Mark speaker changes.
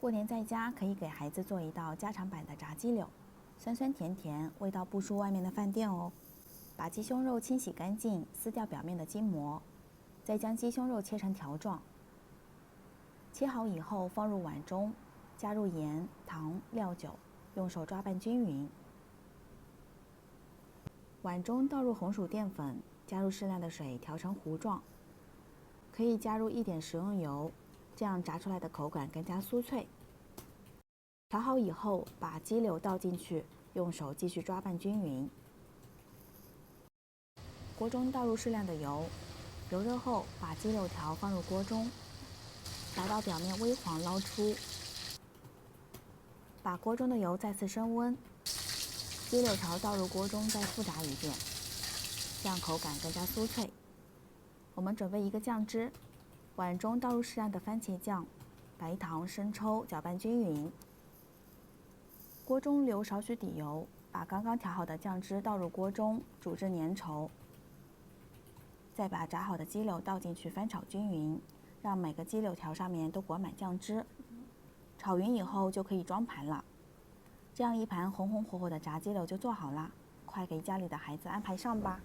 Speaker 1: 过年在家可以给孩子做一道家常版的炸鸡柳，酸酸甜甜，味道不输外面的饭店哦。把鸡胸肉清洗干净，撕掉表面的筋膜，再将鸡胸肉切成条状。切好以后放入碗中，加入盐、糖、料酒，用手抓拌均匀。碗中倒入红薯淀粉，加入适量的水调成糊状。可以加入一点食用油，这样炸出来的口感更加酥脆。调好以后，把鸡柳倒进去，用手继续抓拌均匀。锅中倒入适量的油，油热后把鸡柳条放入锅中，炸到表面微黄捞出。把锅中的油再次升温，鸡柳条倒入锅中再复炸一遍，这样口感更加酥脆。我们准备一个酱汁，碗中倒入适量的番茄酱、白糖、生抽，搅拌均匀。锅中留少许底油，把刚刚调好的酱汁倒入锅中，煮至粘稠。再把炸好的鸡柳倒进去，翻炒均匀，让每个鸡柳条上面都裹满酱汁。炒匀以后就可以装盘了。这样一盘红红火火的炸鸡柳就做好啦，快给家里的孩子安排上吧。